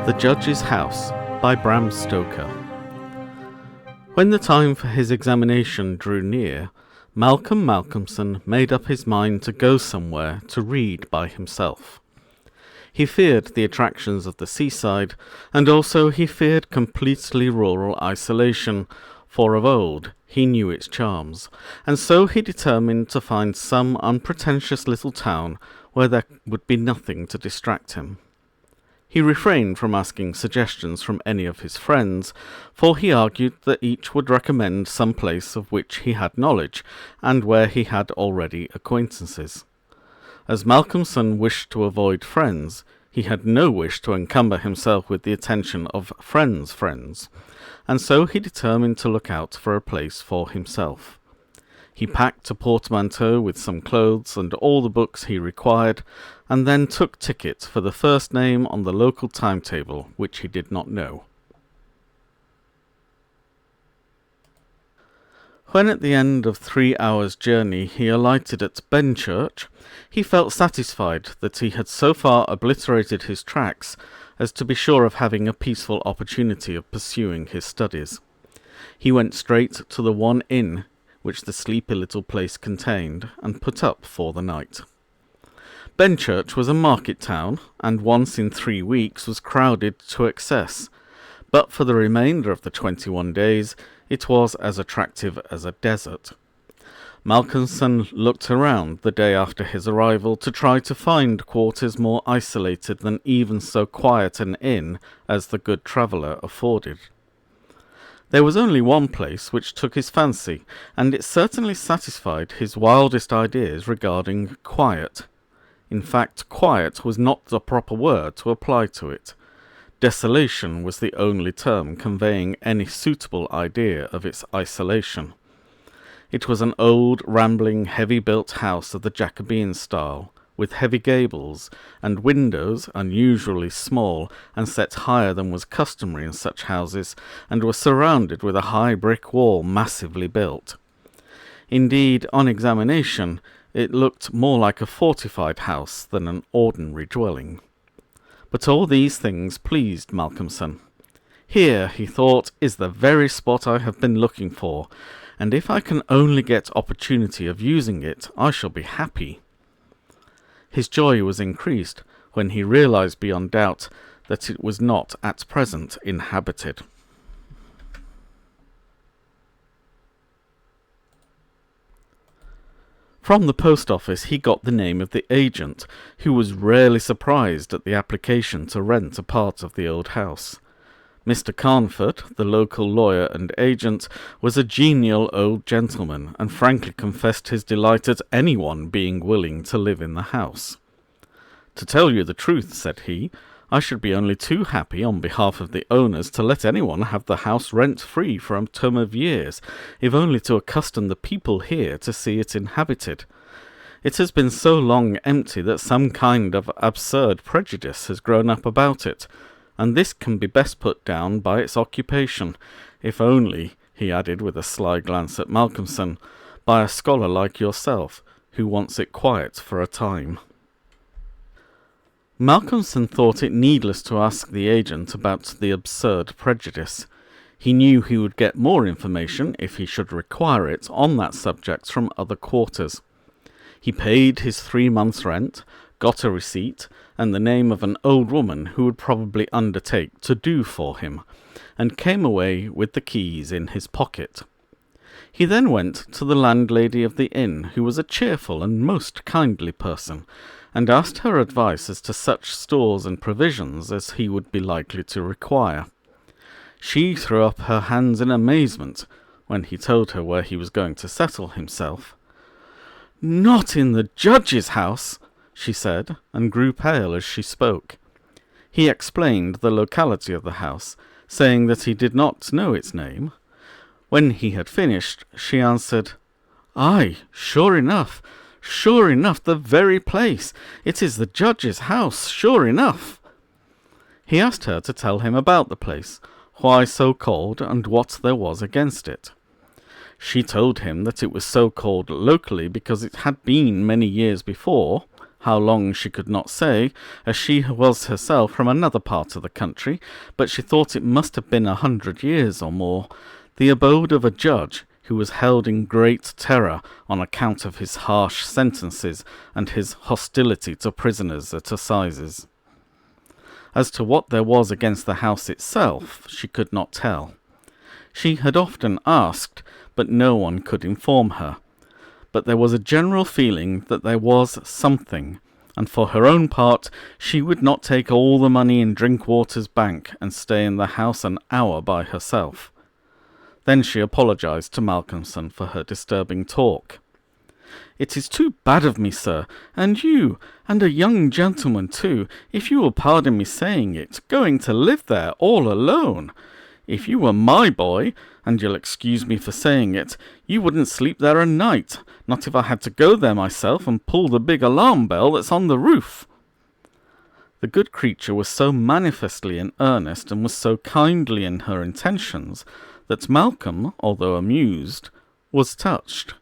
The Judge's House by Bram Stoker. When the time for his examination drew near, Malcolmson made up his mind to go somewhere to read by himself. He feared the attractions of the seaside, and also he feared completely rural isolation, for of old he knew its charms, and so he determined to find some unpretentious little town where there would be nothing to distract him. He refrained from asking suggestions from any of his friends, for he argued that each would recommend some place of which he had knowledge, and where he had already acquaintances. As Malcolmson wished to avoid friends, he had no wish to encumber himself with the attention of friends, and so he determined to look out for a place for himself. He packed a portmanteau with some clothes and all the books he required, and then took ticket for the first name on the local timetable, which he did not know. When at the end of 3 hours' journey he alighted at Benchurch, he felt satisfied that he had so far obliterated his tracks as to be sure of having a peaceful opportunity of pursuing his studies. He went straight to the one inn which the sleepy little place contained, and put up for the night. Benchurch was a market town, and once in 3 weeks was crowded to excess, but for the remainder of the 21 days it was as attractive as a desert. Malcolmson looked around the day after his arrival to try to find quarters more isolated than even so quiet an inn as the Good Traveller afforded. There was only one place which took his fancy, and it certainly satisfied his wildest ideas regarding quiet. In fact, quiet was not the proper word to apply to it. Desolation was the only term conveying any suitable idea of its isolation. It was an old, rambling, heavy-built house of the Jacobean style, with heavy gables, and windows unusually small, and set higher than was customary in such houses, and was surrounded with a high brick wall massively built. Indeed, on examination, it looked more like a fortified house than an ordinary dwelling. But all these things pleased Malcolmson. Here, he thought, is the very spot I have been looking for, and if I can only get opportunity of using it, I shall be happy. His joy was increased when he realized beyond doubt that it was not at present inhabited. From the post office he got the name of the agent, who was rarely surprised at the application to rent a part of the old house. Mr. Carnford, the local lawyer and agent, was a genial old gentleman, and frankly confessed his delight at anyone being willing to live in the house. "To tell you the truth," said he, "I should be only too happy on behalf of the owners to let anyone have the house rent-free for a term of years, if only to accustom the people here to see it inhabited. It has been so long empty that some kind of absurd prejudice has grown up about it, and this can be best put down by its occupation, if only," he added with a sly glance at Malcolmson, "by a scholar like yourself, who wants it quiet for a time." Malcolmson thought it needless to ask the agent about the absurd prejudice. He knew he would get more information, if he should require it, on that subject from other quarters. He paid his 3 months' rent, got a receipt, and the name of an old woman who would probably undertake to do for him, and came away with the keys in his pocket. He then went to the landlady of the inn, who was a cheerful and most kindly person, and asked her advice as to such stores and provisions as he would be likely to require. She threw up her hands in amazement when he told her where he was going to settle himself. "Not in the Judge's house!" she said, and grew pale as she spoke. He explained the locality of the house, saying that he did not know its name. When he had finished, she answered, "Aye, sure enough, the very place. It is the Judge's house, sure enough." He asked her to tell him about the place, why so called, and what there was against it. She told him that it was so called locally because it had been many years before, How long she could not say, as she was herself from another part of the country, but she thought it must have been 100 years or more, the abode of a judge who was held in great terror on account of his harsh sentences and his hostility to prisoners at assizes. As to what there was against the house itself, she could not tell. She had often asked, but no one could inform her. But there was a general feeling that there was something, and for her own part, she would not take all the money in Drinkwater's bank and stay in the house an hour by herself. Then she apologized to Malcolmson for her disturbing talk. "It is too bad of me, sir, and you, and a young gentleman too, if you will pardon me saying it, going to live there all alone. If you were my boy, and you'll excuse me for saying it, you wouldn't sleep there a night, not if I had to go there myself and pull the big alarm bell that's on the roof." The good creature was so manifestly in earnest, and was so kindly in her intentions, that Malcolm, although amused, was touched.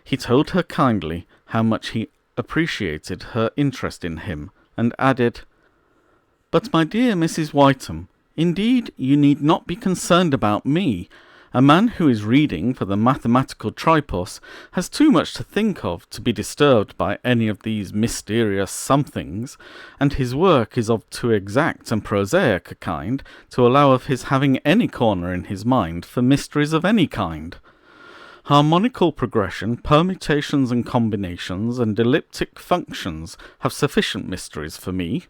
He told her kindly how much he appreciated her interest in him, and added, "But my dear Mrs. Whiteham, indeed you need not be concerned about me. A man who is reading for the mathematical tripos has too much to think of to be disturbed by any of these mysterious somethings, and his work is of too exact and prosaic a kind to allow of his having any corner in his mind for mysteries of any kind. Harmonical progression, permutations and combinations, and elliptic functions have sufficient mysteries for me."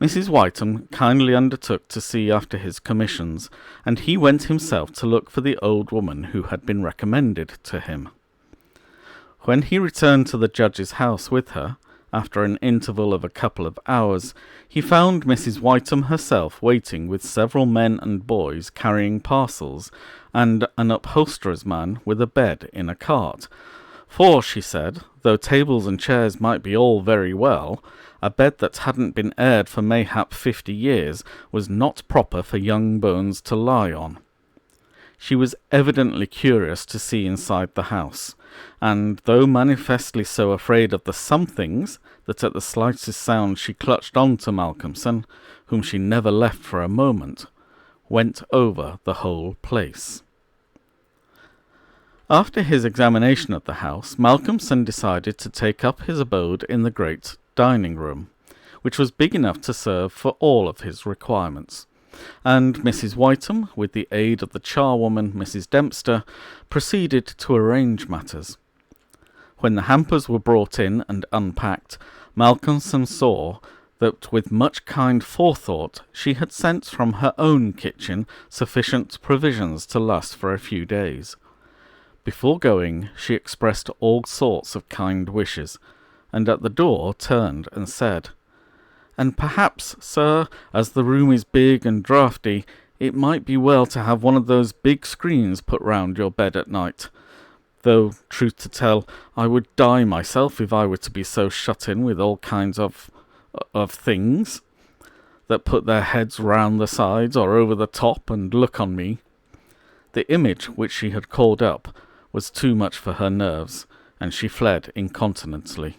Mrs. Whiteham kindly undertook to see after his commissions, and he went himself to look for the old woman who had been recommended to him. When he returned to the judge's house with her, after an interval of a couple of hours, he found Mrs. Whiteham herself waiting with several men and boys carrying parcels, and an upholsterer's man with a bed in a cart. For, she said, though tables and chairs might be all very well, a bed that hadn't been aired for mayhap 50 years was not proper for young bones to lie on. She was evidently curious to see inside the house, and though manifestly so afraid of the somethings that at the slightest sound she clutched on to Malcolmson, whom she never left for a moment, went over the whole place. After his examination of the house, Malcolmson decided to take up his abode in the great dining room, which was big enough to serve for all of his requirements, and Mrs. Whiteham, with the aid of the charwoman Mrs. Dempster, proceeded to arrange matters. When the hampers were brought in and unpacked, Malcolmson saw that with much kind forethought she had sent from her own kitchen sufficient provisions to last for a few days. Before going, she expressed all sorts of kind wishes, and at the door turned and said, "And perhaps, sir, as the room is big and draughty, it might be well to have one of those big screens put round your bed at night. Though, truth to tell, I would die myself if I were to be so shut in with all kinds of things that put their heads round the sides or over the top and look on me." The image which she had called up was too much for her nerves, and she fled incontinently.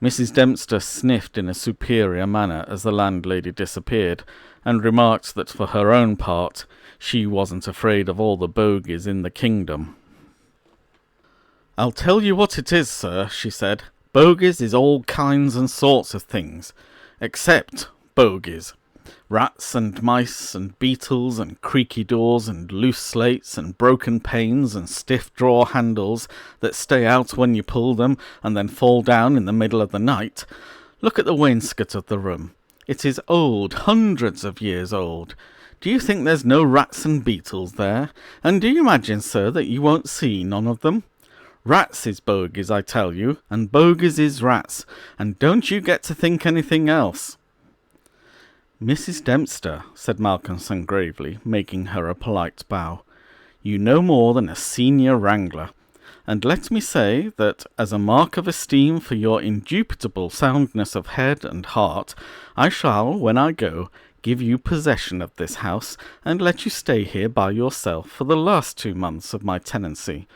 Mrs. Dempster sniffed in a superior manner as the landlady disappeared, and remarked that for her own part she wasn't afraid of all the bogies in the kingdom. "I'll tell you what it is, sir," she said, "bogies is all kinds and sorts of things, except bogies. Rats and mice and beetles and creaky doors and loose slates and broken panes and stiff drawer handles that stay out when you pull them and then fall down in the middle of the night. Look at the wainscot of the room. It is old, hundreds of years old. Do you think there's no rats and beetles there? And do you imagine, sir, that you won't see none of them? Rats is bogies, I tell you, and bogies is rats, and don't you get to think anything else." "Mrs. Dempster," said Malcolmson gravely, making her a polite bow, "you know more than a senior wrangler, and let me say that, as a mark of esteem for your indubitable soundness of head and heart, I shall, when I go, give you possession of this house, and let you stay here by yourself for the last 2 months of my tenancy,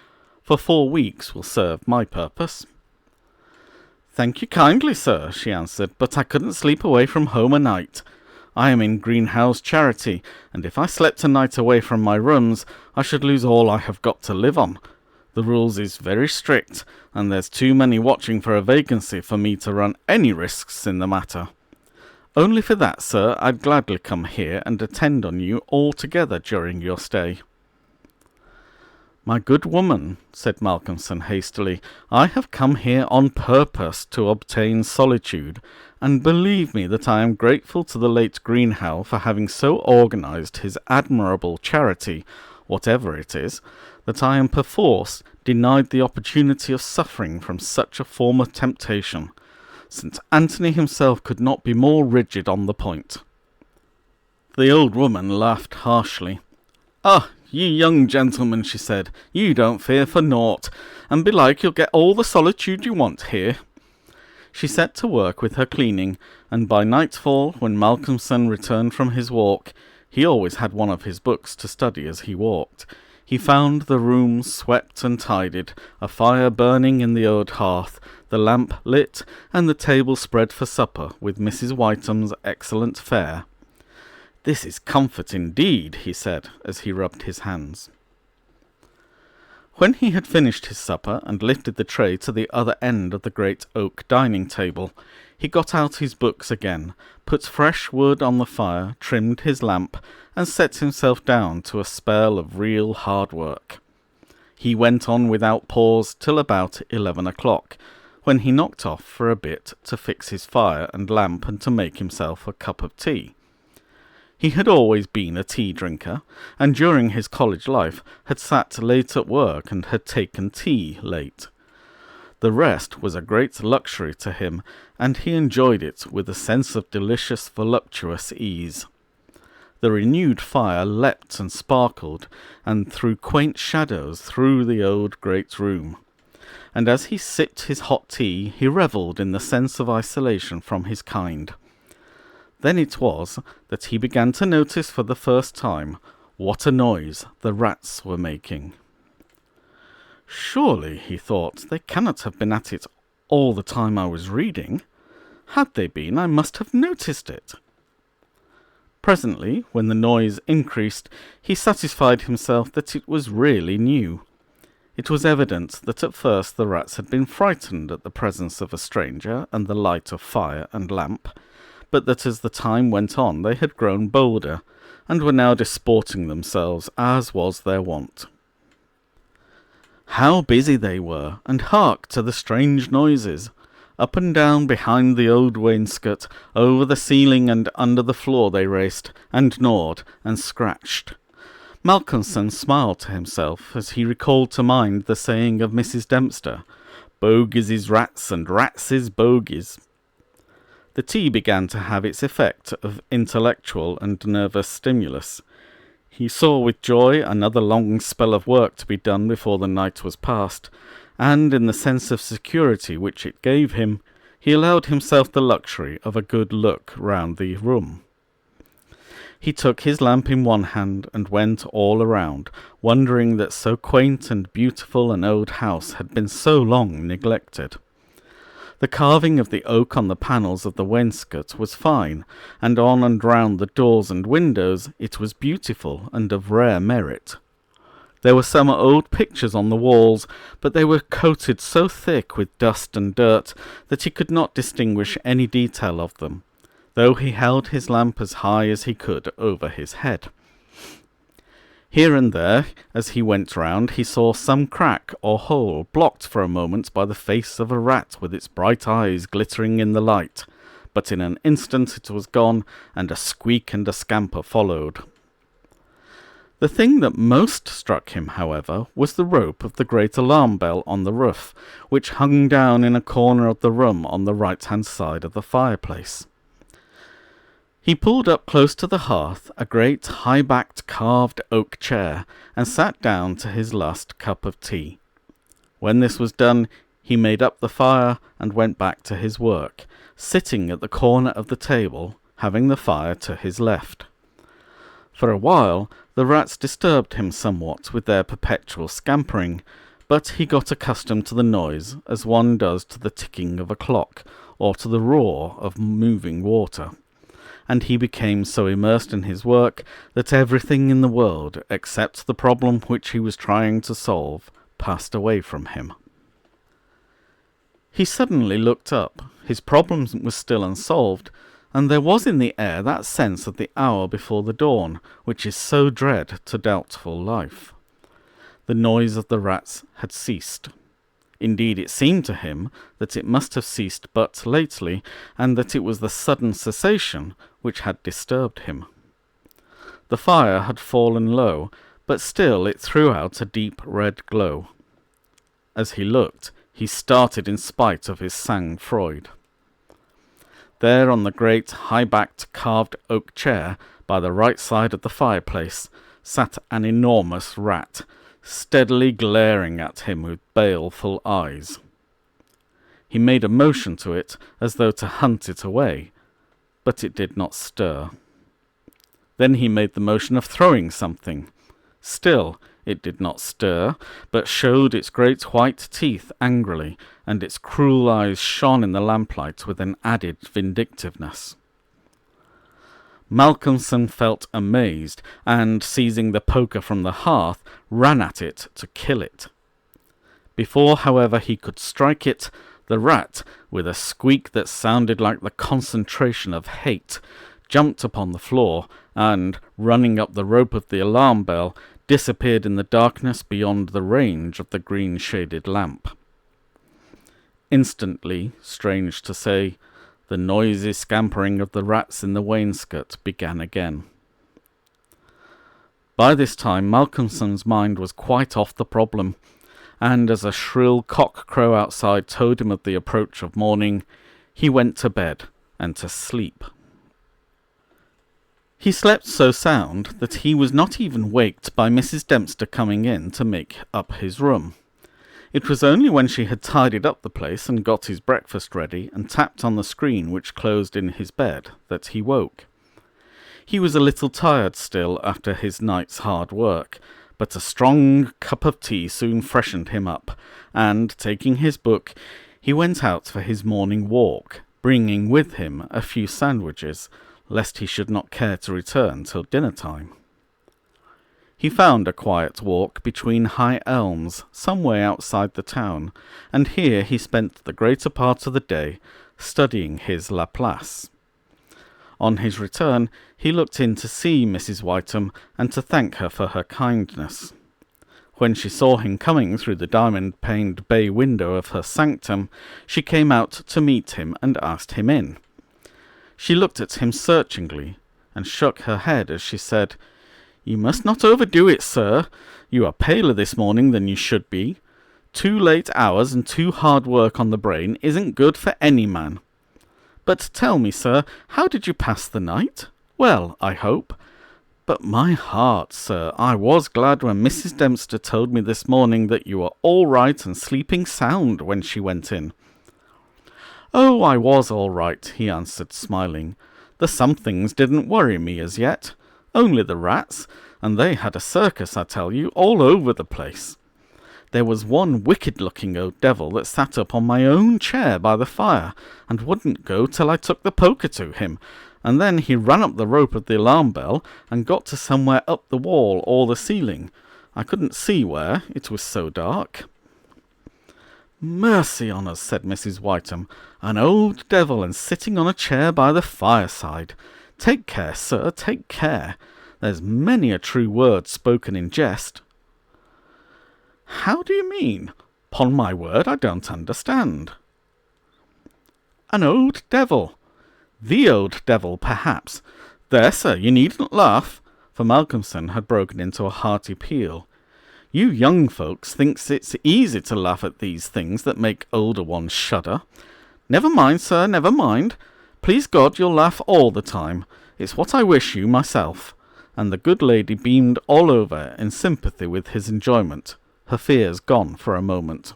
for 4 weeks will serve my purpose." "Thank you kindly, sir," she answered, "but I couldn't sleep away from home a night. I am in Greenhouse Charity, and if I slept a night away from my rooms, I should lose all I have got to live on. The rules is very strict, and there's too many watching for a vacancy for me to run any risks in the matter. Only for that, sir, I'd gladly come here and attend on you altogether during your stay." "My good woman," said Malcolmson hastily, "I have come here on purpose to obtain solitude, and believe me that I am grateful to the late Greenhow for having so organised his admirable charity, whatever it is, that I am perforce denied the opportunity of suffering from such a form of temptation. St. Anthony himself could not be more rigid on the point." The old woman laughed harshly. "Ah, you young gentlemen," she said, "you don't fear for naught, and belike you'll get all the solitude you want here." She set to work with her cleaning, and by nightfall, when Malcolmson returned from his walk, he always had one of his books to study as he walked, he found the room swept and tidied, a fire burning in the old hearth, the lamp lit, and the table spread for supper with Mrs. Whiteham's excellent fare. "This is comfort indeed," he said, as he rubbed his hands. When he had finished his supper and lifted the tray to the other end of the great oak dining table, he got out his books again, put fresh wood on the fire, trimmed his lamp, and set himself down to a spell of real hard work. He went on without pause till about 11 o'clock, when he knocked off for a bit to fix his fire and lamp and to make himself a cup of tea. He had always been a tea drinker, and during his college life had sat late at work and had taken tea late. The rest was a great luxury to him, and he enjoyed it with a sense of delicious voluptuous ease. The renewed fire leapt and sparkled, and threw quaint shadows through the old great room. And as he sipped his hot tea, he revelled in the sense of isolation from his kind. Then it was that he began to notice for the first time what a noise the rats were making. "Surely," he thought, "they cannot have been at it all the time I was reading. Had they been, I must have noticed it." Presently, when the noise increased, he satisfied himself that it was really new. It was evident that at first the rats had been frightened at the presence of a stranger and the light of fire and lamp, but that as the time went on they had grown bolder, and were now disporting themselves as was their wont. How busy they were, and hark to the strange noises! Up and down behind the old wainscot, over the ceiling and under the floor they raced, and gnawed, and scratched. Malcolmson smiled to himself as he recalled to mind the saying of Mrs. Dempster, "Bogies is rats, and rats is bogies." The tea began to have its effect of intellectual and nervous stimulus. He saw with joy another long spell of work to be done before the night was past, and in the sense of security which it gave him, he allowed himself the luxury of a good look round the room. He took his lamp in one hand and went all around, wondering that so quaint and beautiful an old house had been so long neglected. The carving of the oak on the panels of the wainscot was fine, and on and round the doors and windows it was beautiful and of rare merit. There were some old pictures on the walls, but they were coated so thick with dust and dirt that he could not distinguish any detail of them, though he held his lamp as high as he could over his head. Here and there, as he went round, he saw some crack or hole blocked for a moment by the face of a rat with its bright eyes glittering in the light, but in an instant it was gone, and a squeak and a scamper followed. The thing that most struck him, however, was the rope of the great alarm bell on the roof, which hung down in a corner of the room on the right-hand side of the fireplace. He pulled up close to the hearth a great high-backed carved oak chair, and sat down to his last cup of tea. When this was done, he made up the fire and went back to his work, sitting at the corner of the table, having the fire to his left. For a while the rats disturbed him somewhat with their perpetual scampering, but he got accustomed to the noise as one does to the ticking of a clock or to the roar of moving water, and he became so immersed in his work that everything in the world, except the problem which he was trying to solve, passed away from him. He suddenly looked up. His problem was still unsolved, and there was in the air that sense of the hour before the dawn, which is so dread to doubtful life. The noise of the rats had ceased. Indeed, it seemed to him that it must have ceased but lately, and that it was the sudden cessation which had disturbed him. The fire had fallen low, but still it threw out a deep red glow. As he looked, he started in spite of his sang-froid. There on the great high-backed carved oak chair by the right side of the fireplace sat an enormous rat, steadily glaring at him with baleful eyes. He made a motion to it as though to hunt it away, but it did not stir. Then he made the motion of throwing something. Still it did not stir, but showed its great white teeth angrily, and its cruel eyes shone in the lamplight with an added vindictiveness. Malcolmson felt amazed, and, seizing the poker from the hearth, ran at it to kill it. Before, however, he could strike it, the rat, with a squeak that sounded like the concentration of hate, jumped upon the floor, and, running up the rope of the alarm bell, disappeared in the darkness beyond the range of the green-shaded lamp. Instantly, strange to say, the noisy scampering of the rats in the wainscot began again. By this time Malcolmson's mind was quite off the problem, and as a shrill cock-crow outside told him of the approach of morning, he went to bed and to sleep. He slept so sound that he was not even waked by Mrs. Dempster coming in to make up his room. It was only when she had tidied up the place and got his breakfast ready and tapped on the screen which closed in his bed that he woke. He was a little tired still after his night's hard work, but a strong cup of tea soon freshened him up, and, taking his book, he went out for his morning walk, bringing with him a few sandwiches, lest he should not care to return till dinner-time. He found a quiet walk between high elms some way outside the town, and here he spent the greater part of the day studying his Laplace. On his return, he looked in to see Mrs. Whiteham and to thank her for her kindness. When she saw him coming through the diamond-paned bay window of her sanctum, she came out to meet him and asked him in. She looked at him searchingly, and shook her head as she said, "You must not overdo it, sir. You are paler this morning than you should be. 2 late hours and 2 hard work on the brain isn't good for any man. But tell me, sir, how did you pass the night? Well, I hope. But my heart, sir, I was glad when Mrs. Dempster told me this morning that you were all right and sleeping sound when she went in." "Oh, I was all right," he answered, smiling. "The somethings didn't worry me as yet. Only the rats, and they had a circus, I tell you, all over the place. There was one wicked-looking old devil that sat up on my own chair by the fire, and wouldn't go till I took the poker to him, and then he ran up the rope of the alarm bell, and got to somewhere up the wall or the ceiling. I couldn't see where, it was so dark." "Mercy on us," said Mrs. Whiteham, "an old devil and sitting on a chair by the fireside. Take care, sir, take care. There's many a true word spoken in jest." "How do you mean? 'Pon my word, I don't understand." "An old devil. The old devil, perhaps. There, sir, you needn't laugh," for Malcolmson had broken into a hearty peal. "You young folks thinks it's easy to laugh at these things that make older ones shudder. Never mind, sir, never mind. Please God, you'll laugh all the time. It's what I wish you myself." And the good lady beamed all over in sympathy with his enjoyment, her fears gone for a moment.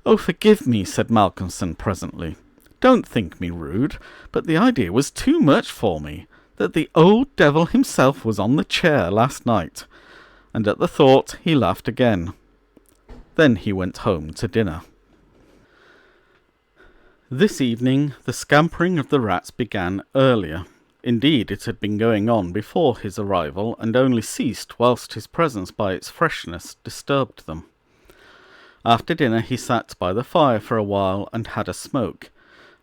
"Oh, forgive me," said Malcolmson presently. "Don't think me rude, but the idea was too much for me, that the old devil himself was on the chair last night." And at the thought he laughed again. Then he went home to dinner. This evening the scampering of the rats began earlier. Indeed, it had been going on before his arrival, and only ceased whilst his presence by its freshness disturbed them. After dinner he sat by the fire for a while and had a smoke,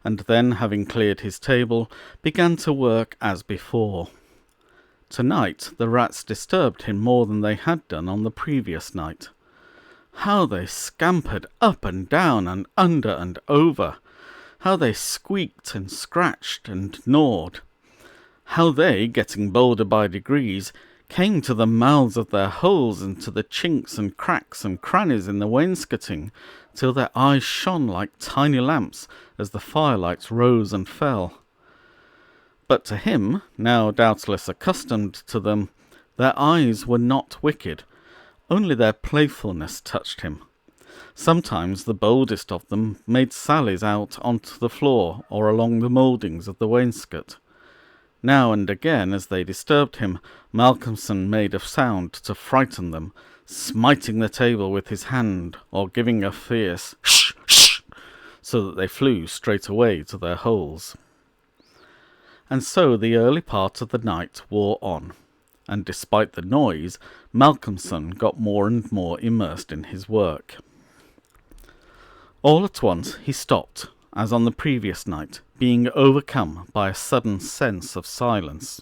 and then, having cleared his table, began to work as before. Tonight the rats disturbed him more than they had done on the previous night. How they scampered up and down and under and over! How they squeaked and scratched and gnawed! How they, getting bolder by degrees, came to the mouths of their holes and to the chinks and cracks and crannies in the wainscoting, till their eyes shone like tiny lamps as the firelights rose and fell. But to him, now doubtless accustomed to them, their eyes were not wicked, only their playfulness touched him. Sometimes the boldest of them made sallies out onto the floor or along the mouldings of the wainscot. Now and again, as they disturbed him, Malcolmson made a sound to frighten them, smiting the table with his hand, or giving a fierce "shh, shh," so that they flew straight away to their holes. And so the early part of the night wore on, and despite the noise, Malcolmson got more and more immersed in his work. All at once he stopped, as on the previous night, being overcome by a sudden sense of silence.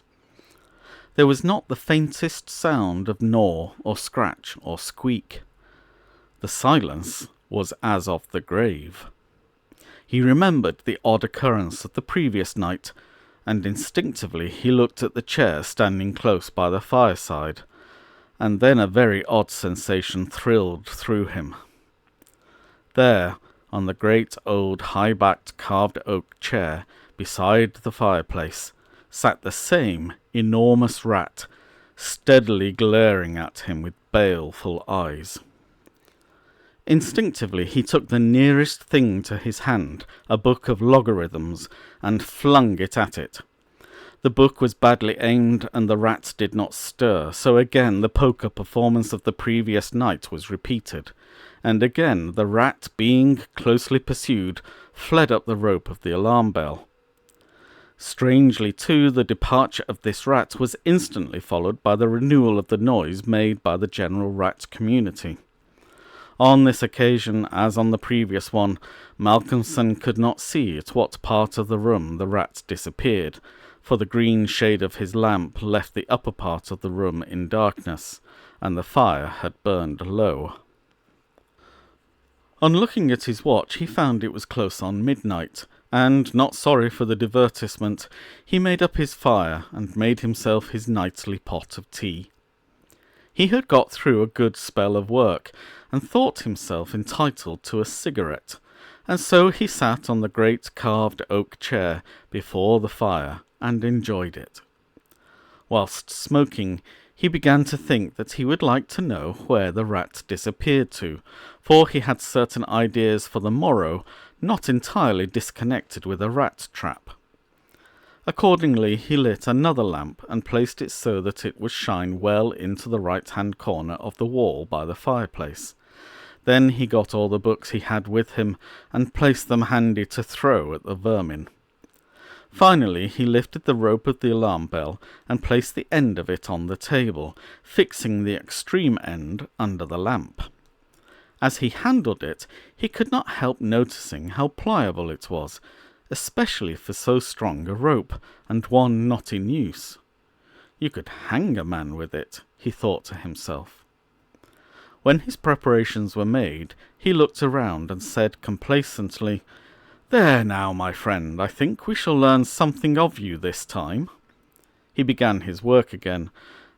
There was not the faintest sound of gnaw or scratch or squeak. The silence was as of the grave. He remembered the odd occurrence of the previous night, and instinctively he looked at the chair standing close by the fireside, and then a very odd sensation thrilled through him. There, on the great old high-backed carved oak chair beside the fireplace, sat the same enormous rat, steadily glaring at him with baleful eyes. Instinctively he took the nearest thing to his hand, a book of logarithms, and flung it at it. The book was badly aimed, and the rat did not stir, so again the poker performance of the previous night was repeated, and again the rat, being closely pursued, fled up the rope of the alarm bell. Strangely, too, the departure of this rat was instantly followed by the renewal of the noise made by the general rat community. On this occasion, as on the previous one, Malcolmson could not see at what part of the room the rat disappeared, for the green shade of his lamp left the upper part of the room in darkness, and the fire had burned low. On looking at his watch, he found it was close on midnight, and, not sorry for the divertisement, he made up his fire and made himself his nightly pot of tea. He had got through a good spell of work, and thought himself entitled to a cigarette, and so he sat on the great carved oak chair before the fire and enjoyed it. Whilst smoking, he began to think that he would like to know where the rat disappeared to, for he had certain ideas for the morrow not entirely disconnected with a rat trap. Accordingly, he lit another lamp and placed it so that it would shine well into the right-hand corner of the wall by the fireplace. Then he got all the books he had with him and placed them handy to throw at the vermin. Finally, he lifted the rope of the alarm bell and placed the end of it on the table, fixing the extreme end under the lamp. As he handled it, he could not help noticing how pliable it was, especially for so strong a rope, and one not in use. You could hang a man with it, he thought to himself. When his preparations were made, he looked around and said complacently, "There now, my friend, I think we shall learn something of you this time." He began his work again,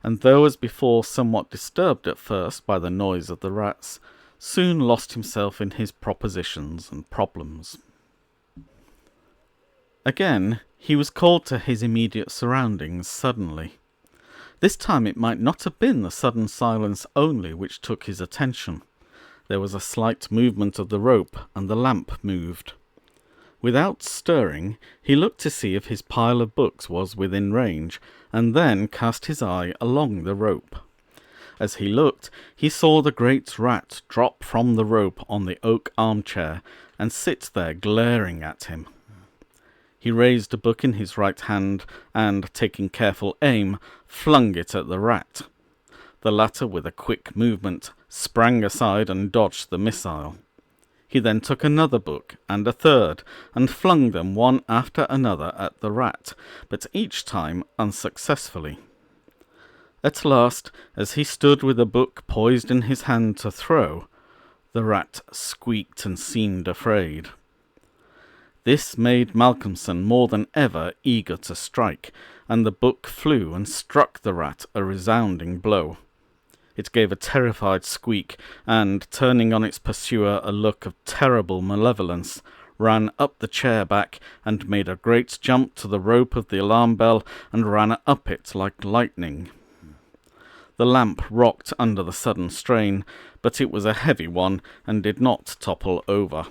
and though as before somewhat disturbed at first by the noise of the rats, soon lost himself in his propositions and problems. Again, he was called to his immediate surroundings suddenly. This time it might not have been the sudden silence only which took his attention. There was a slight movement of the rope, and the lamp moved. Without stirring, he looked to see if his pile of books was within range, and then cast his eye along the rope. As he looked, he saw the great rat drop from the rope on the oak armchair and sit there glaring at him. He raised a book in his right hand and, taking careful aim, flung it at the rat. The latter, with a quick movement, sprang aside and dodged the missile. He then took another book and a third, and flung them one after another at the rat, but each time unsuccessfully. At last, as he stood with a book poised in his hand to throw, the rat squeaked and seemed afraid. This made Malcolmson more than ever eager to strike, and the book flew and struck the rat a resounding blow. It gave a terrified squeak, and, turning on its pursuer a look of terrible malevolence, ran up the chair back and made a great jump to the rope of the alarm bell and ran up it like lightning. The lamp rocked under the sudden strain, but it was a heavy one and did not topple over.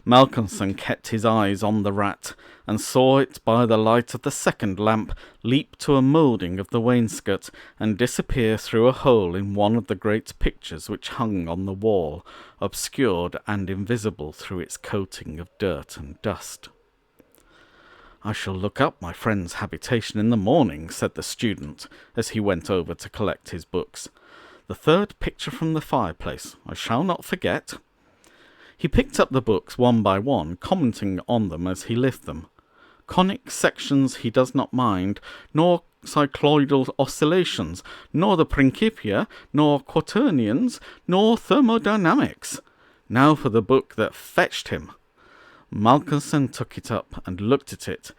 Malcolmson kept his eyes on the rat, and saw it by the light of the second lamp leap to a moulding of the wainscot and disappear through a hole in one of the great pictures which hung on the wall, obscured and invisible through its coating of dirt and dust. "I shall look up my friend's habitation in the morning," said the student, as he went over to collect his books. "The third picture from the fireplace, I shall not forget." He picked up the books one by one, commenting on them as he lifted them. Conic sections he does not mind, nor cycloidal oscillations, nor the Principia, nor quaternions, nor thermodynamics. Now for the book that fetched him. Malcolmson took it up and looked at it.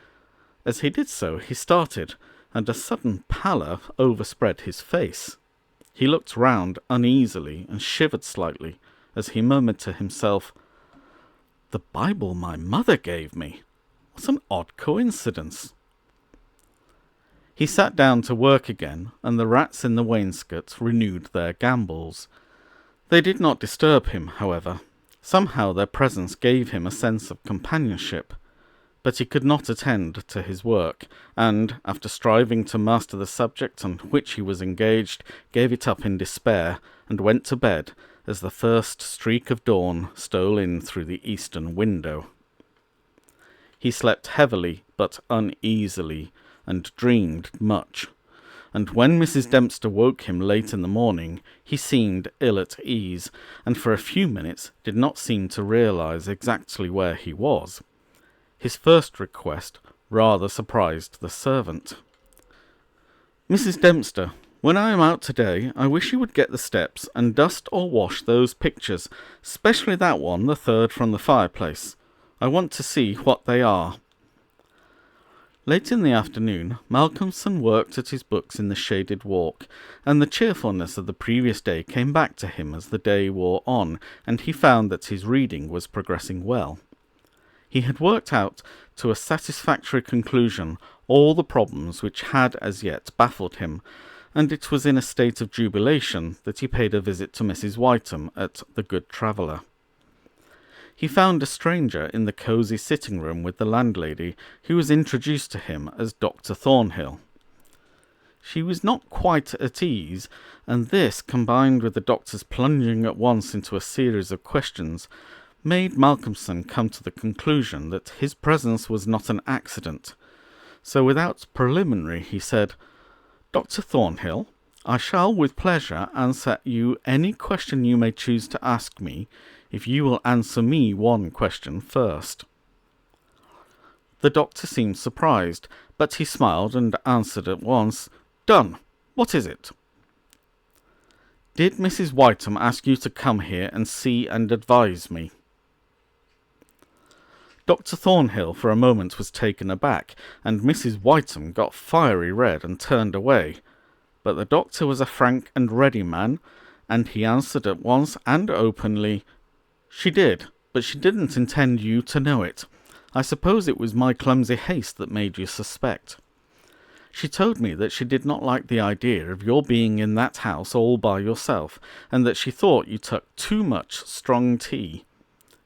As he did so, he started, and a sudden pallor overspread his face. He looked round uneasily and shivered slightly, as he murmured to himself, "The Bible my mother gave me. What an odd coincidence." He sat down to work again, and the rats in the wainscot renewed their gambols. They did not disturb him, however. Somehow their presence gave him a sense of companionship, but he could not attend to his work, and, after striving to master the subject on which he was engaged, gave it up in despair, and went to bed as the first streak of dawn stole in through the eastern window. He slept heavily but uneasily, and dreamed much, and when Mrs. Dempster woke him late in the morning, he seemed ill at ease, and for a few minutes did not seem to realize exactly where he was. His first request rather surprised the servant. "Mrs. Dempster, when I am out today, I wish you would get the steps and dust or wash those pictures, especially that one, the third from the fireplace. I want to see what they are." Late in the afternoon, Malcolmson worked at his books in the shaded walk, and the cheerfulness of the previous day came back to him as the day wore on, and he found that his reading was progressing well. He had worked out to a satisfactory conclusion all the problems which had as yet baffled him, and it was in a state of jubilation that he paid a visit to Mrs. Whiteham at the Good Traveller. He found a stranger in the cosy sitting-room with the landlady, who was introduced to him as Dr. Thornhill. She was not quite at ease, and this, combined with the doctor's plunging at once into a series of questions, made Malcolmson come to the conclusion that his presence was not an accident. So without preliminary he said, "Dr. Thornhill, I shall with pleasure answer you any question you may choose to ask me, if you will answer me one question first." The doctor seemed surprised, but he smiled and answered at once, "Done. What is it?" "Did Mrs. Whiteham ask you to come here and see and advise me?" Dr. Thornhill for a moment was taken aback, and Mrs. Whiteham got fiery red and turned away. But the doctor was a frank and ready man, and he answered at once and openly, "She did, but she didn't intend you to know it. I suppose it was my clumsy haste that made you suspect. She told me that she did not like the idea of your being in that house all by yourself, and that she thought you took too much strong tea.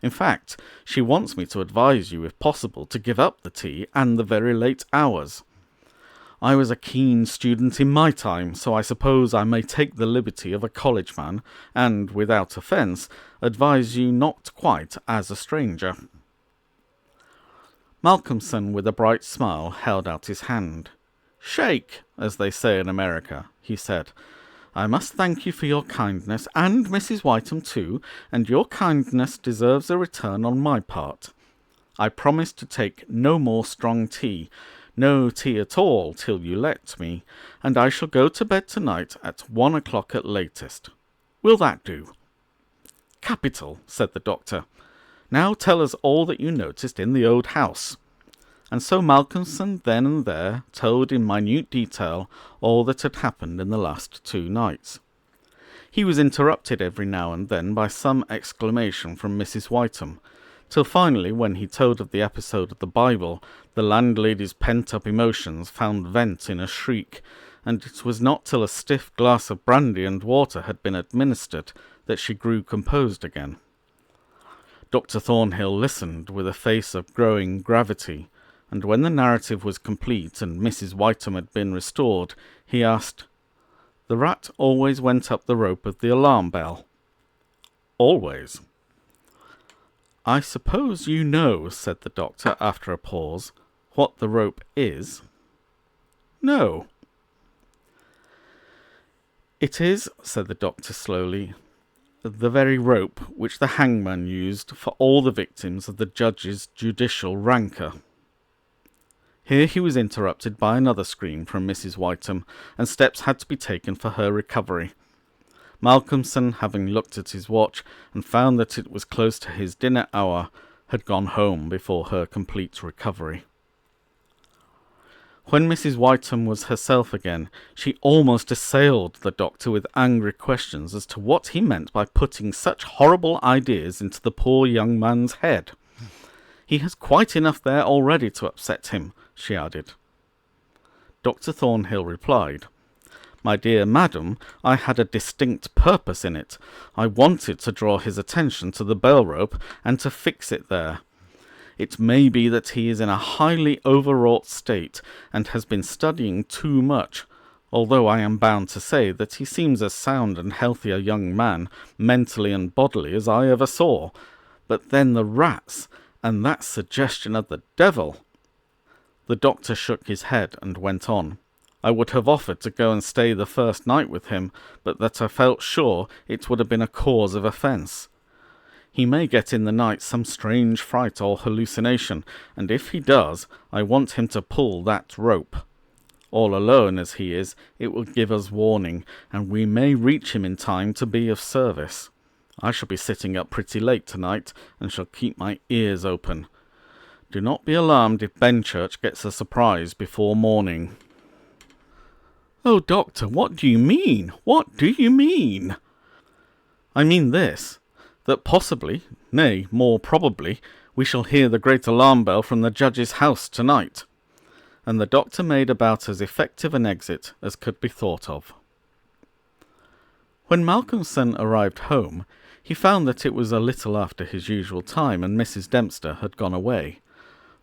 In fact, she wants me to advise you, if possible, to give up the tea and the very late hours." I was a keen student in my time, so I suppose I may take the liberty of a college man, and, without offence, advise you not quite as a stranger." Malcolmson, with a bright smile, held out his hand. "Shake, as they say in America," he said. "I must thank you for your kindness, and Mrs. Whiteham too, and your kindness deserves a return on my part. I promise to take no more strong tea, no tea at all till you let me, and I shall go to bed tonight at 1 o'clock at latest. Will that do?" "Capital," said the doctor. "Now tell us all that you noticed in the old house." And so Malcolmson then and there told in minute detail all that had happened in the last 2 nights. He was interrupted every now and then by some exclamation from Mrs. Whiteham, till finally, when he told of the episode of the Bible, the landlady's pent-up emotions found vent in a shriek, and it was not till a stiff glass of brandy and water had been administered that she grew composed again. Dr. Thornhill listened with a face of growing gravity, and when the narrative was complete and Mrs. Whiteham had been restored, he asked, "The rat always went up the rope of the alarm bell?" "Always." "I suppose you know," said the doctor after a pause, "what the rope is?" "No." "It is," said the doctor slowly, "the very rope which the hangman used for all the victims of the judge's judicial rancour." Here he was interrupted by another scream from Mrs. Whiteham, and steps had to be taken for her recovery. Malcolmson, having looked at his watch and found that it was close to his dinner hour, had gone home before her complete recovery. When Mrs. Whiteham was herself again, she almost assailed the doctor with angry questions as to what he meant by putting such horrible ideas into the poor young man's head. "He has quite enough there already to upset him," she added. Dr. Thornhill replied, "My dear madam, I had a distinct purpose in it. I wanted to draw his attention to the bell rope and to fix it there. It may be that he is in a highly overwrought state and has been studying too much, although I am bound to say that he seems as sound and healthy a young man, mentally and bodily, as I ever saw. But then the rats, and that suggestion of the devil." The doctor shook his head and went on. "I would have offered to go and stay the first night with him, but that I felt sure it would have been a cause of offence. He may get in the night some strange fright or hallucination, and if he does, I want him to pull that rope. All alone as he is, it will give us warning, and we may reach him in time to be of service. I shall be sitting up pretty late tonight, and shall keep my ears open. Do not be alarmed if Benchurch gets a surprise before morning." "Oh, doctor, what do you mean? What do you mean?" "I mean this, that possibly, nay, more probably, we shall hear the great alarm bell from the judge's house tonight." And the doctor made about as effective an exit as could be thought of. When Malcolmson arrived home, he found that it was a little after his usual time, and Mrs. Dempster had gone away.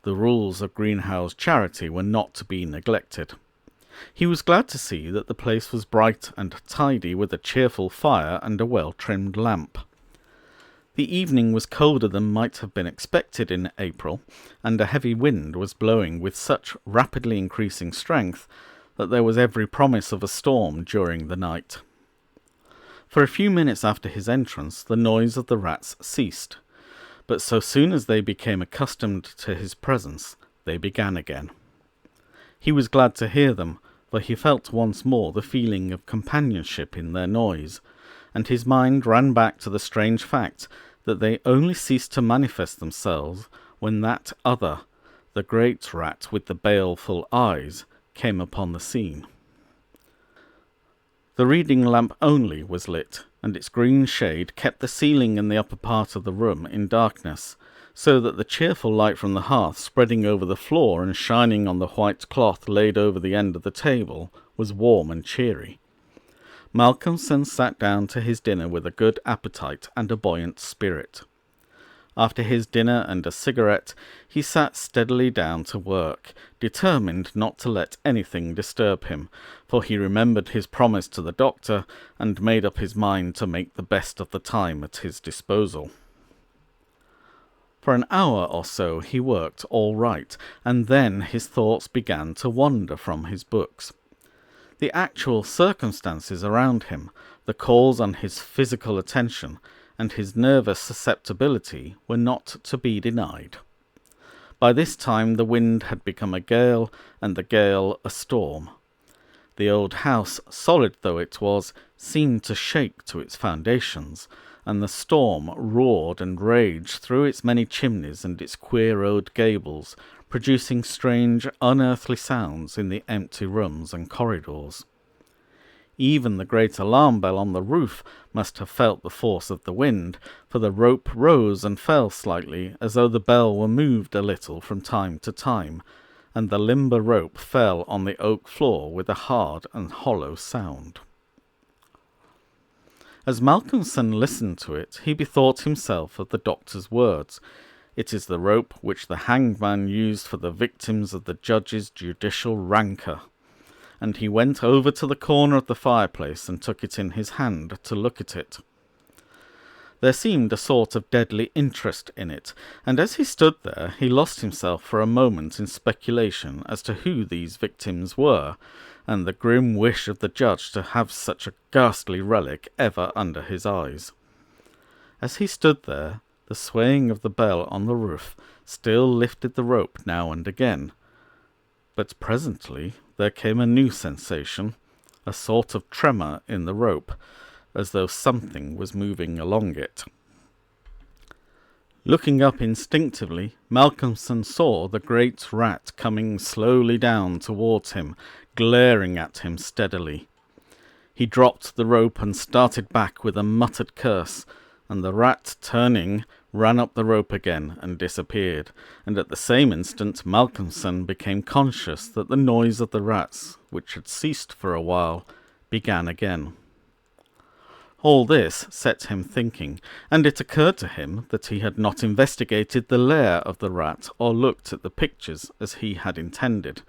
The rules of Greenhouse charity were not to be neglected. He was glad to see that the place was bright and tidy, with a cheerful fire and a well-trimmed lamp. The evening was colder than might have been expected in April, and a heavy wind was blowing with such rapidly increasing strength that there was every promise of a storm during the night. For a few minutes after his entrance, the noise of the rats ceased, but so soon as they became accustomed to his presence, they began again. He was glad to hear them, for he felt once more the feeling of companionship in their noise, and his mind ran back to the strange fact that they only ceased to manifest themselves when that other, the great rat with the baleful eyes, came upon the scene. The reading lamp only was lit, and its green shade kept the ceiling and the upper part of the room in darkness, so that the cheerful light from the hearth spreading over the floor and shining on the white cloth laid over the end of the table was warm and cheery. Malcolmson sat down to his dinner with a good appetite and a buoyant spirit. After his dinner and a cigarette, he sat steadily down to work, determined not to let anything disturb him, for he remembered his promise to the doctor, and made up his mind to make the best of the time at his disposal. For an hour or so he worked all right, and then his thoughts began to wander from his books. The actual circumstances around him, the calls on his physical attention, and his nervous susceptibility were not to be denied. By this time the wind had become a gale, and the gale a storm. The old house, solid though it was, seemed to shake to its foundations, and the storm roared and raged through its many chimneys and its queer old gables, producing strange, unearthly sounds in the empty rooms and corridors. Even the great alarm bell on the roof must have felt the force of the wind, for the rope rose and fell slightly, as though the bell were moved a little from time to time, and the limber rope fell on the oak floor with a hard and hollow sound. As Malcolmson listened to it, he bethought himself of the doctor's words. "It is the rope which the hanged man used for the victims of the judge's judicial rancour." And he went over to the corner of the fireplace and took it in his hand to look at it. There seemed a sort of deadly interest in it, and as he stood there he lost himself for a moment in speculation as to who these victims were, and the grim wish of the judge to have such a ghastly relic ever under his eyes. As he stood there, the swaying of the bell on the roof still lifted the rope now and again, but presently there came a new sensation, a sort of tremor in the rope, as though something was moving along it. Looking up instinctively, Malcolmson saw the great rat coming slowly down towards him, glaring at him steadily. He dropped the rope and started back with a muttered curse, and the rat, turning, ran up the rope again and disappeared, and at the same instant Malcolmson became conscious that the noise of the rats, which had ceased for a while, began again. All this set him thinking, and it occurred to him that he had not investigated the lair of the rat or looked at the pictures as he had intended.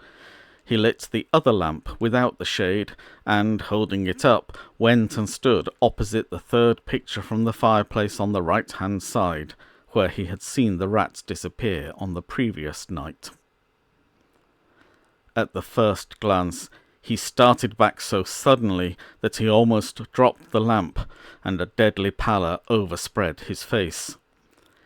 He lit the other lamp without the shade, and, holding it up, went and stood opposite the third picture from the fireplace on the right-hand side, where he had seen the rat disappear on the previous night. At the first glance, he started back so suddenly that he almost dropped the lamp, and a deadly pallor overspread his face.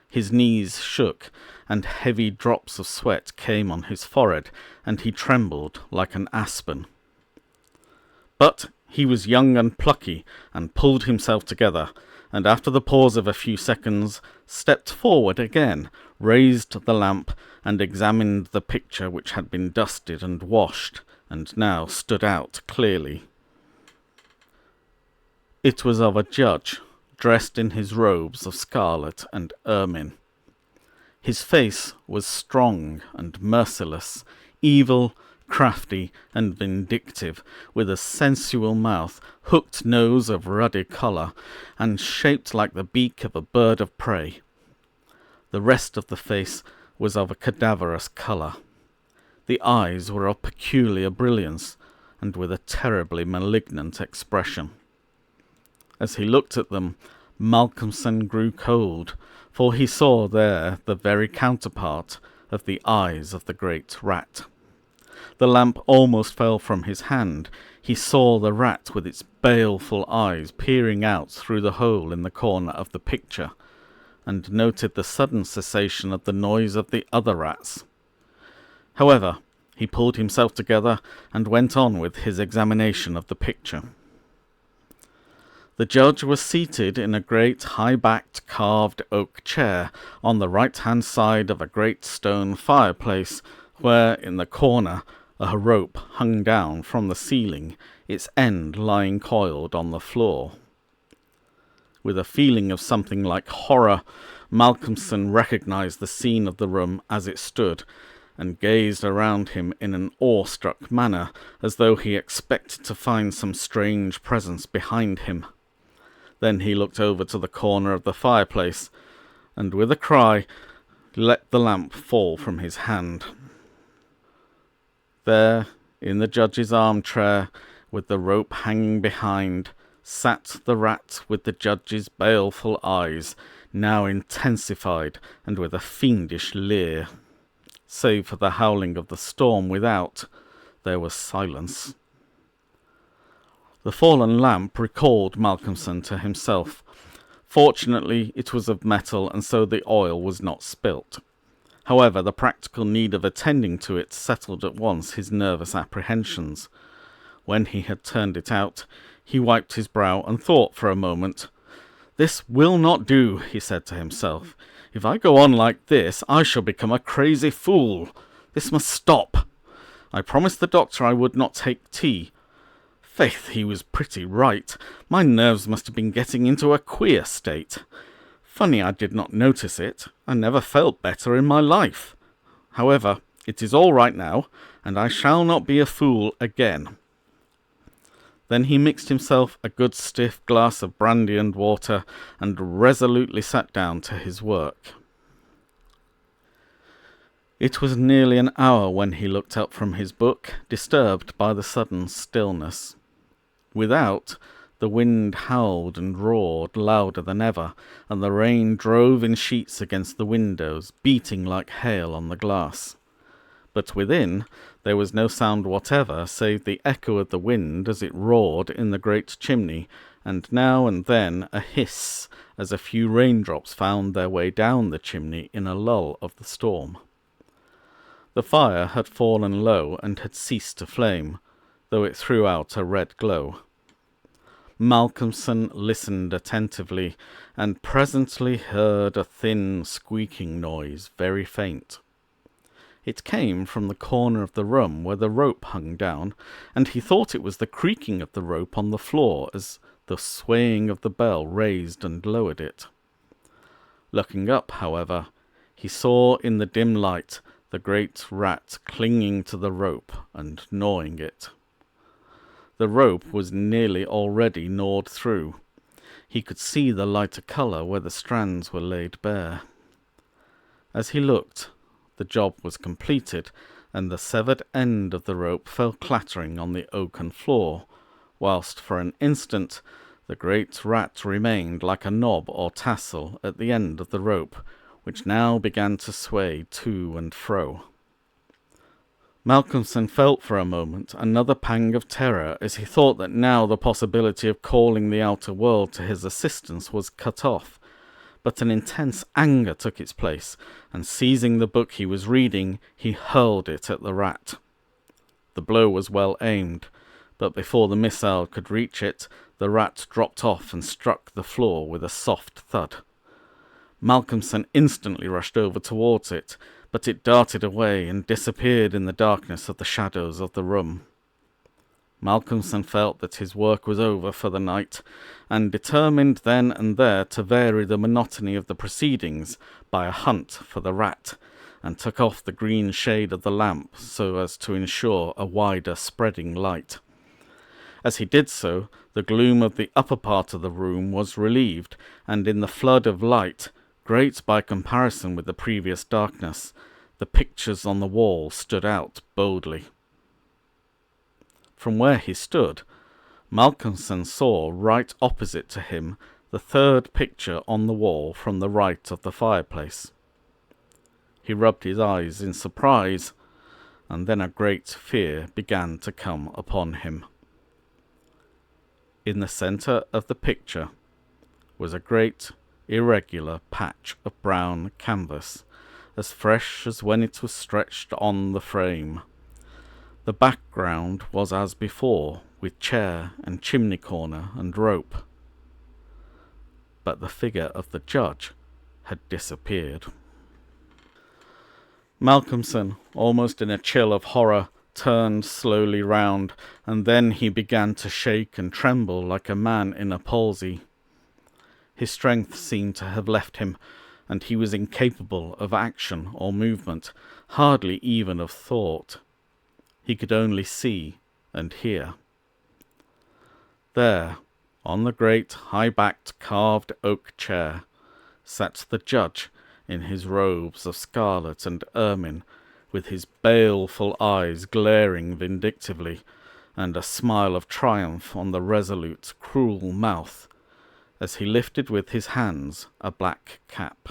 His knees shook, and heavy drops of sweat came on his forehead, and he trembled like an aspen. But he was young and plucky, and pulled himself together, and after the pause of a few seconds, stepped forward again, raised the lamp, and examined the picture which had been dusted and washed, and now stood out clearly. It was of a judge, dressed in his robes of scarlet and ermine. His face was strong and merciless, evil, crafty, and vindictive, with a sensual mouth, hooked nose of ruddy colour, and shaped like the beak of a bird of prey. The rest of the face was of a cadaverous colour. The eyes were of peculiar brilliance, and with a terribly malignant expression. As he looked at them, Malcolmson grew cold, for he saw there the very counterpart of the eyes of the great rat. The lamp almost fell from his hand. He saw the rat with its baleful eyes peering out through the hole in the corner of the picture, and noted the sudden cessation of the noise of the other rats. However, he pulled himself together and went on with his examination of the picture. The judge was seated in a great high-backed carved oak chair on the right-hand side of a great stone fireplace, where in the corner a rope hung down from the ceiling, its end lying coiled on the floor. With a feeling of something like horror, Malcolmson recognized the scene of the room as it stood, and gazed around him in an awe-struck manner, as though he expected to find some strange presence behind him. Then he looked over to the corner of the fireplace, and with a cry let the lamp fall from his hand. There, in the judge's armchair, with the rope hanging behind, sat the rat with the judge's baleful eyes, now intensified and with a fiendish leer. Save for the howling of the storm without, there was silence. The fallen lamp recalled Malcolmson to himself. Fortunately, it was of metal, and so the oil was not spilt. However, the practical need of attending to it settled at once his nervous apprehensions. When he had turned it out, he wiped his brow and thought for a moment. "This will not do," he said to himself. "If I go on like this, I shall become a crazy fool. This must stop. I promised the doctor I would not take tea. Faith, he was pretty right. My nerves must have been getting into a queer state. Funny I did not notice it. I never felt better in my life. However, it is all right now, and I shall not be a fool again." Then he mixed himself a good stiff glass of brandy and water, and resolutely sat down to his work. It was nearly an hour when he looked up from his book, disturbed by the sudden stillness. Without, the wind howled and roared louder than ever, and the rain drove in sheets against the windows, beating like hail on the glass. But within, there was no sound whatever save the echo of the wind as it roared in the great chimney, and now and then a hiss as a few raindrops found their way down the chimney in a lull of the storm. The fire had fallen low and had ceased to flame, though it threw out a red glow. Malcolmson listened attentively, and presently heard a thin squeaking noise, very faint. It came from the corner of the room where the rope hung down, and he thought it was the creaking of the rope on the floor as the swaying of the bell raised and lowered it. Looking up, however, he saw in the dim light the great rat clinging to the rope and gnawing it. The rope was nearly already gnawed through. He could see the lighter colour where the strands were laid bare. As he looked, the job was completed, and the severed end of the rope fell clattering on the oaken floor, whilst for an instant the great rat remained like a knob or tassel at the end of the rope, which now began to sway to and fro. Malcolmson felt for a moment another pang of terror as he thought that now the possibility of calling the outer world to his assistance was cut off, but an intense anger took its place, and seizing the book he was reading, he hurled it at the rat. The blow was well aimed, but before the missile could reach it, the rat dropped off and struck the floor with a soft thud. Malcolmson instantly rushed over towards it, but it darted away and disappeared in the darkness of the shadows of the room. Malcolmson felt that his work was over for the night, and determined then and there to vary the monotony of the proceedings by a hunt for the rat, and took off the green shade of the lamp so as to ensure a wider spreading light. As he did so, the gloom of the upper part of the room was relieved, and in the flood of light, great by comparison with the previous darkness, the pictures on the wall stood out boldly. From where he stood, Malcolmson saw right opposite to him the third picture on the wall from the right of the fireplace. He rubbed his eyes in surprise, and then a great fear began to come upon him. In the centre of the picture was a great irregular patch of brown canvas, as fresh as when it was stretched on the frame. The background was as before, with chair and chimney corner and rope. But the figure of the judge had disappeared. Malcolmson, almost in a chill of horror, turned slowly round, and then he began to shake and tremble like a man in a palsy. His strength seemed to have left him, and he was incapable of action or movement, hardly even of thought. He could only see and hear. There, on the great high-backed carved oak chair, sat the judge in his robes of scarlet and ermine, with his baleful eyes glaring vindictively, and a smile of triumph on the resolute, cruel mouth, as he lifted with his hands a black cap.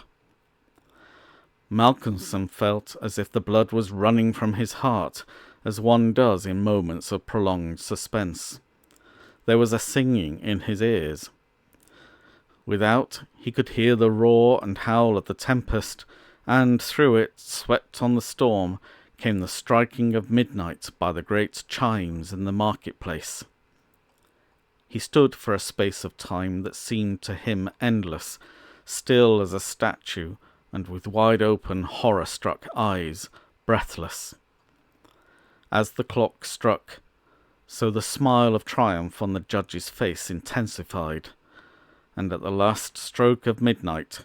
Malcolmson felt as if the blood was running from his heart, as one does in moments of prolonged suspense. There was a singing in his ears. Without, he could hear the roar and howl of the tempest, and through it, swept on the storm, came the striking of midnight by the great chimes in the marketplace. He stood for a space of time that seemed to him endless, still as a statue, and with wide-open, horror-struck eyes, breathless. As the clock struck, so the smile of triumph on the judge's face intensified, and at the last stroke of midnight,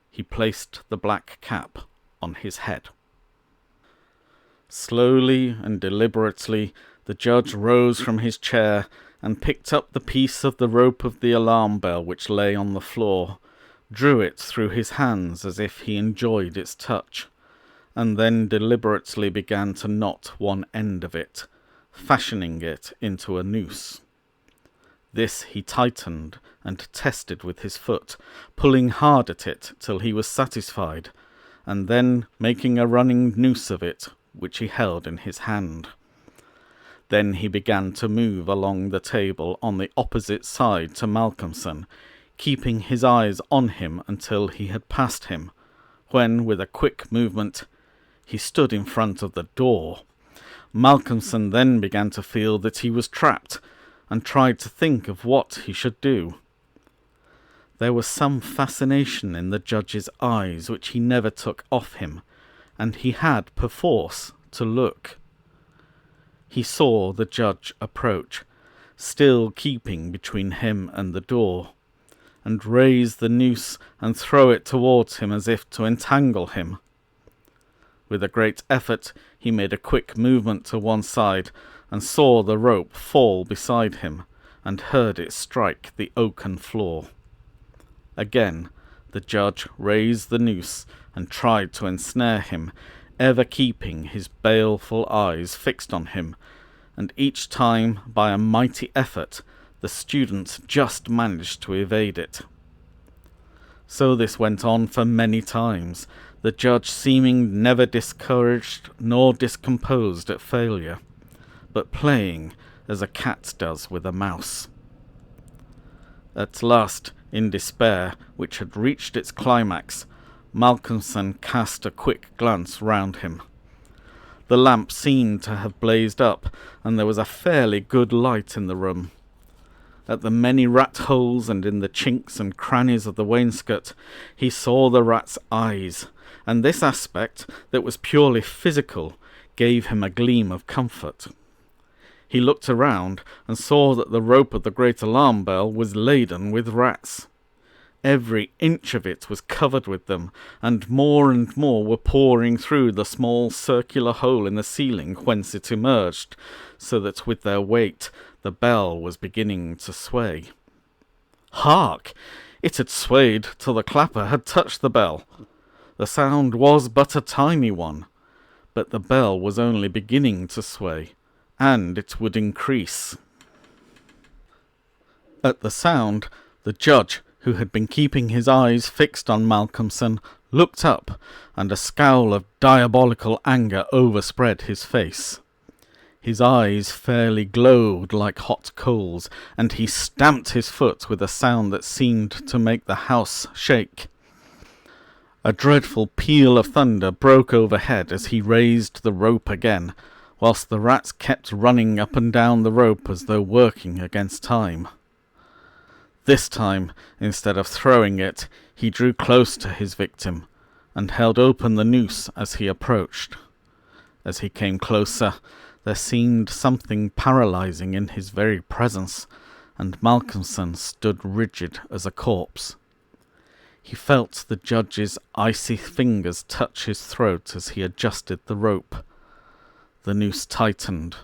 he placed the black cap on his head. Slowly and deliberately, the judge rose from his chair and picked up the piece of the rope of the alarm bell which lay on the floor, drew it through his hands as if he enjoyed its touch, and then deliberately began to knot one end of it, fashioning it into a noose. This he tightened and tested with his foot, pulling hard at it till he was satisfied, and then making a running noose of it, which he held in his hand. Then he began to move along the table on the opposite side to Malcolmson, keeping his eyes on him until he had passed him, when, with a quick movement, he stood in front of the door. Malcolmson then began to feel that he was trapped, and tried to think of what he should do. There was some fascination in the judge's eyes which he never took off him, and he had perforce to look. He saw the judge approach, still keeping between him and the door, and raise the noose and throw it towards him as if to entangle him. With a great effort he made a quick movement to one side, and saw the rope fall beside him, and heard it strike the oaken floor. Again the judge raised the noose and tried to ensnare him, ever keeping his baleful eyes fixed on him, and each time, by a mighty effort, the student just managed to evade it. So this went on for many times, the judge seeming never discouraged nor discomposed at failure, but playing as a cat does with a mouse. At last, in despair, which had reached its climax, Malcolmson cast a quick glance round him. The lamp seemed to have blazed up, and there was a fairly good light in the room. At the many rat holes and in the chinks and crannies of the wainscot, he saw the rat's eyes, and this aspect, that was purely physical, gave him a gleam of comfort. He looked around and saw that the rope of the great alarm bell was laden with rats. Every inch of it was covered with them, and more were pouring through the small circular hole in the ceiling whence it emerged, so that with their weight the bell was beginning to sway. Hark! It had swayed till the clapper had touched the bell. The sound was but a tiny one, but the bell was only beginning to sway, and it would increase. At the sound, the judge, who had been keeping his eyes fixed on Malcolmson, looked up, and a scowl of diabolical anger overspread his face. His eyes fairly glowed like hot coals, and he stamped his foot with a sound that seemed to make the house shake. A dreadful peal of thunder broke overhead as he raised the rope again, whilst the rats kept running up and down the rope as though working against time. This time, instead of throwing it, he drew close to his victim, and held open the noose as he approached. As he came closer, there seemed something paralyzing in his very presence, and Malcolmson stood rigid as a corpse. He felt the judge's icy fingers touch his throat as he adjusted the rope. The noose tightened.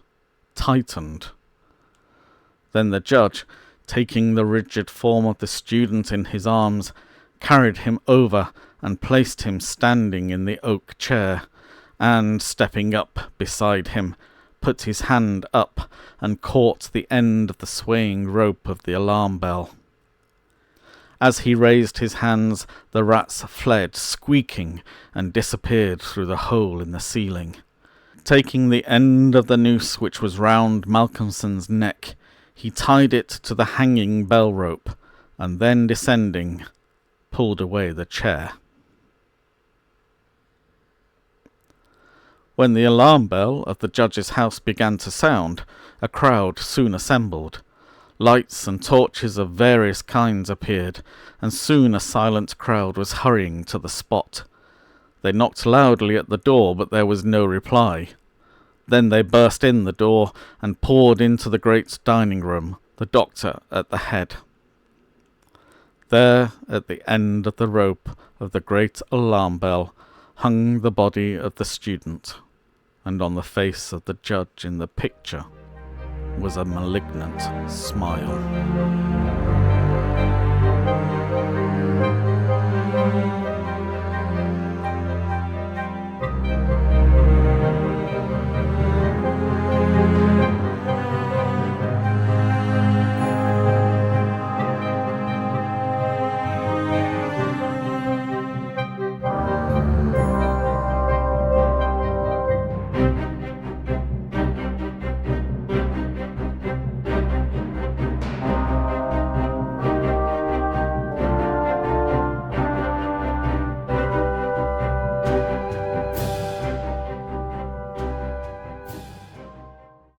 Then the judge, taking the rigid form of the student in his arms, carried him over and placed him standing in the oak chair, and, stepping up beside him, put his hand up and caught the end of the swaying rope of the alarm bell. As he raised his hands, the rats fled, squeaking, and disappeared through the hole in the ceiling. Taking the end of the noose which was round Malcolmson's neck, he tied it to the hanging bell rope, and then, descending, pulled away the chair. When the alarm bell of the judge's house began to sound, a crowd soon assembled. Lights and torches of various kinds appeared, and soon a silent crowd was hurrying to the spot. They knocked loudly at the door, but there was no reply. Then they burst in the door and poured into the great dining room, the doctor at the head. There, at the end of the rope of the great alarm bell, hung the body of the student, and on the face of the judge in the picture was a malignant smile.